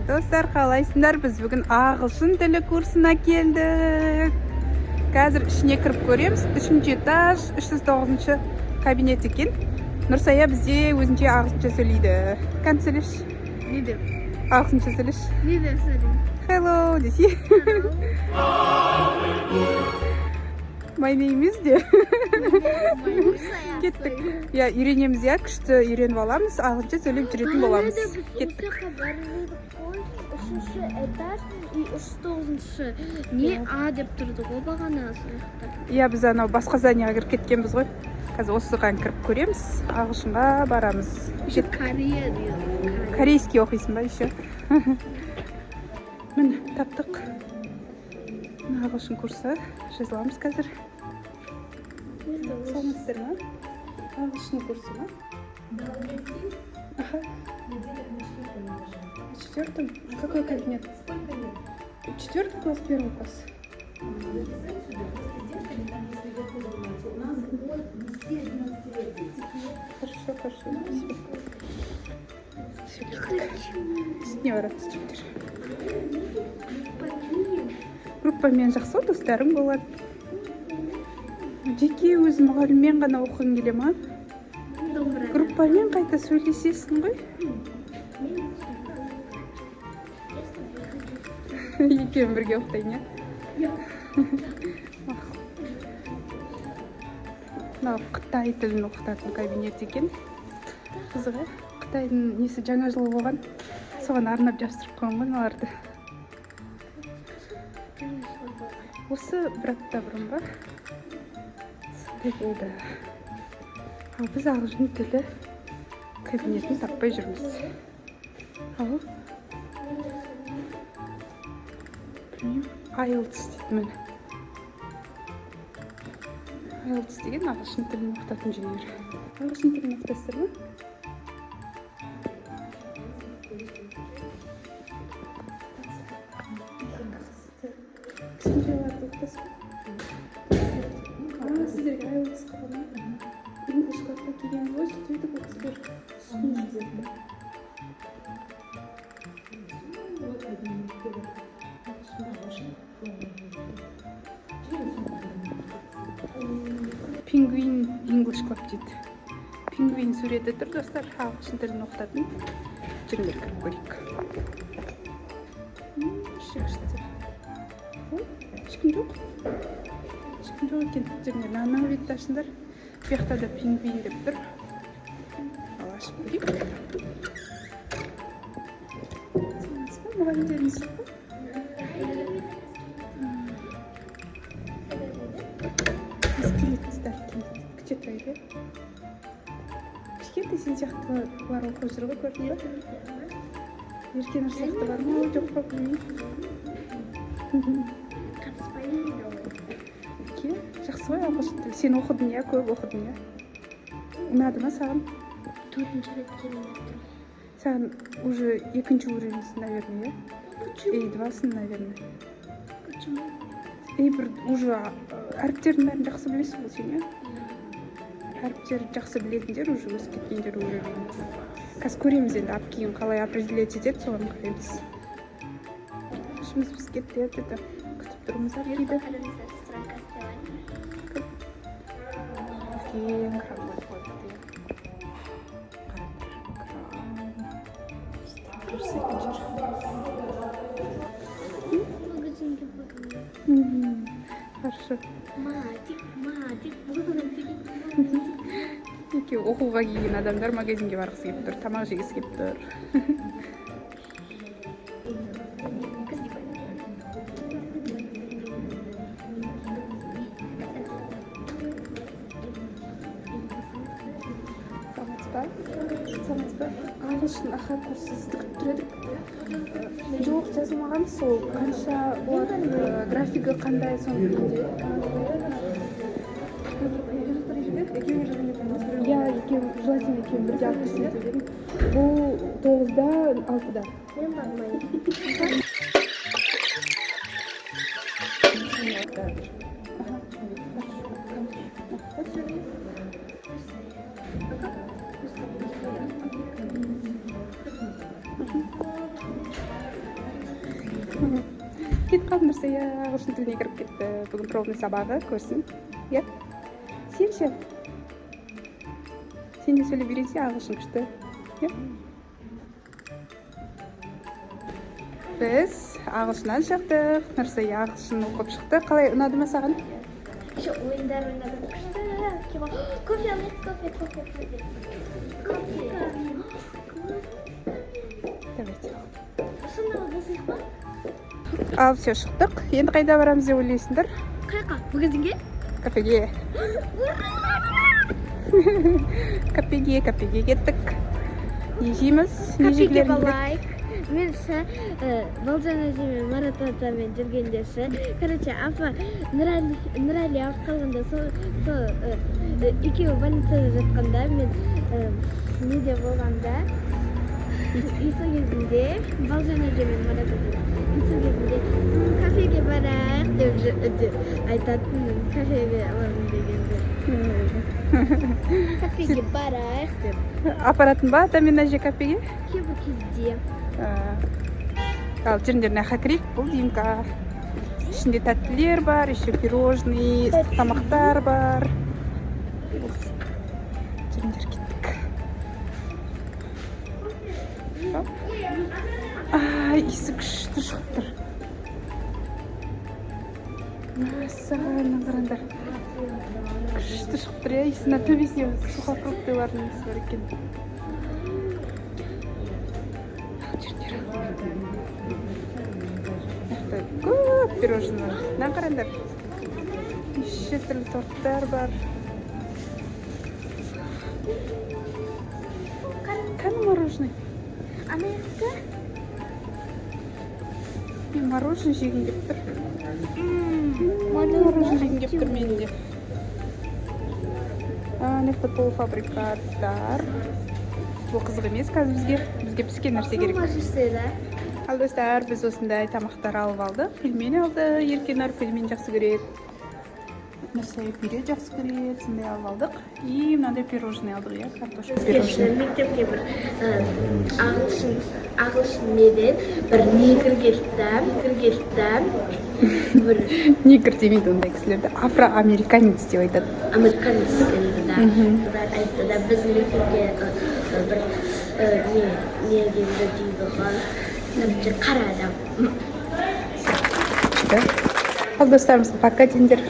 Достар, қалайсыңдар? Біз бүгін ағылшын тілі курсына келдік. Қазір ішіне кіріп көреміз. 3-ші этаж, 309-ші кабинет екен. Нұрсая бізде өзінше ағылшынша сөйлейді. Кән сөйлеш? Не деп? Ағылшынша сөйлеш. Не деп сөйлеймін? Hello, десе. My name is де. Кеттік. Я үйренеміз, я күшті үйреніп аламыз, ағылшынша сөйлеп жүретін боламыз. Кеттік. 3-ші этаж и 309-шы. Не А деп тұрды ғой бағана сұрақта. Я біз анау басқа зданияға кіріп кеткенбіз ғой. Қазір осыған кіріп көреміз, ағылшынға барамыз. Корея дейді. Корейский оқисың ба еще? Міне, таптық. Ағылшын курсы жазыламыз қазір. Саламатсыздар ма? Ағылшын курсы ма? Ага. В 4-м? Какой кабинет? 4-й класс, 1-й класс. Хорошо, спасибо. С днем рождения. Группамен жақсы достарым болады. Жеке өз мұғаліммен ғана оқығың келе ма? Группамен қайта сөйлесесің ғой? Екеуін бірге оқытайын, я? Мынау Қытай тілін оқытатын кабинет екен. Қызығы, Қытайдың несі жаңа жыл болған. Соған арнап жабыстырып қойған ғой мыналарды. Осы бір апта бұрын ба? Сондай болды. Ал біз ағылшын тілі кабинетін таппай жүрміз. Ал IELTS дейді мені. IELTS деген ағылшын тілін оқытатын жүйелер. Ағылшын тілін оқытасыздар ма? Сендерді оқытасыз ба? Сіздерге IELTS қалады ма? English класқа келген ғой, сөйтіп оқысыздар. Түсініңіздер. Penguin English Club дейді. Penguin суреті тұр, достар, ағылшын тілін оқытатын. Жүріңдер кіріп көрейік. Ешкім жоқ? Ешкім жоқ екен. Жүріңдер, анау бетті ашыңдар. Bu жақта да пингвин деп тұр. Ал ашып көрейік. Сеніңіз ба? Мұғалімдеріңіз жоқ па? Күте тұрайды. Кішкентай сен сияқтылар оқып жүр ғой, көрдің ба? Еркен ұрсақты бар ма? Жоқ па білмеймін. Жақсы ғой ағылшын тілі. Сен оқыдың, я? Көп оқыдың, я? Ұнады ма саған? 4-ші рет келмепті. Саған уже 2-ші уровеньсің, наверное, я? A2-сың, наверное. Почему? Бір уже әріптердің бәрін жақсы білесің ғой сен, я? Әріптерді жақсы білетіндер уже өсіп кеткендер уровень. Қазір көреміз енді, кейін қалай определять етеді, соған көреміз. Ішіміз біз кетті, ертеді. Күтіп тұрмыз әркейді. Кең кран қойды. Магазинге бармын. Хорошо. Матик. Екеу оқуға келген адамдар магазинге барғысы келіп тұр, тамақ жегісі келіп тұр. Саламатсыз ба? Ағылшын аха курсы сізді күтіп тұр едік. Жоқ, жазылмаған сол. Қанша олар графигі қандай соны білуде. Я желательно екеуін бірге алып келсем деп едім. Бұл 9-да, 6-да. Мен бармайын. кетіп қалдым Нұрсая, ағылшын тіліне кіріп кетті. Бүгін пробный сабағы, көрсін. Иә? Сен ше? Сен де сөйлеп үйренсе ағылшын күшті. Иә? Біз ағылшыннан шықтық. Нұрсая ағылшын оқып шықты. Қалай, ұнады ма саған? Еще ойындар ойнадым. Күшті. Кофе алайық, кофе. Давайте. Осында болсақ па? Ал, все, шықтық. Енді қайда барамыз деп ойлайсыңдар? Қайқа? Магазинге? Кафеге. Кафеге кеттік. Не жейміз? Не Кафеге жегілерін білек? балайық. Мен Балжан әжемен Марат атамен жүргендесі. Короче, апа Нұрәлі алып қалғанда сол екеуі больницада жатқанда мен неде болғанда үйсі кезінде Балжан әжемен Марат атамен үйсі кезінде кафеге барайық деп айтатынмын. Кафеге аламын дегенде. Кафеге барайық деп. Апаратын ба атамен әже кафеге? Кейбір кезде. Ал жүріңдер нәқа кірейік, бұл Димка. Ішінде тәттілер бар, еще пирожный, ыстық тамақтар бар. Жүріңдер кеттік. Иісі күшті шығып тұр. Мәссаған, қараңдар. Күшті шығып тұр, иісіне төбесіне сухофруктылардың иісі бар екен. Көп пирожный. Мына қараңдар. Неше түрлі торттар бар. Қане мороженый? Америка? Мен мороженый жегім келіп тұр. Мороженый жегім келіп тұр менің де. Нефті полуфабрикаттар. Бұл қызық емес, қазір бізге піскен нәрсе керек. Ал достар, біз осындай тамақтар алып алдық. Пельмень алды, Еркенар пельмень жақсы көреді. Нұрсая пюре жақсы көреді, сондай алып алдық. И мынандай пирожный алдық, иә, картошка пирожный. Мектепке бір ағылшын неден бір негр келді. Бір Негр демейді ондай кісілерді. Афроамериканец деп айтады. американец келді да. Бұлар айтты да, біз мектепке бір не келді дейді ғой. Қара адам. Ал достарымызға пока деңдер.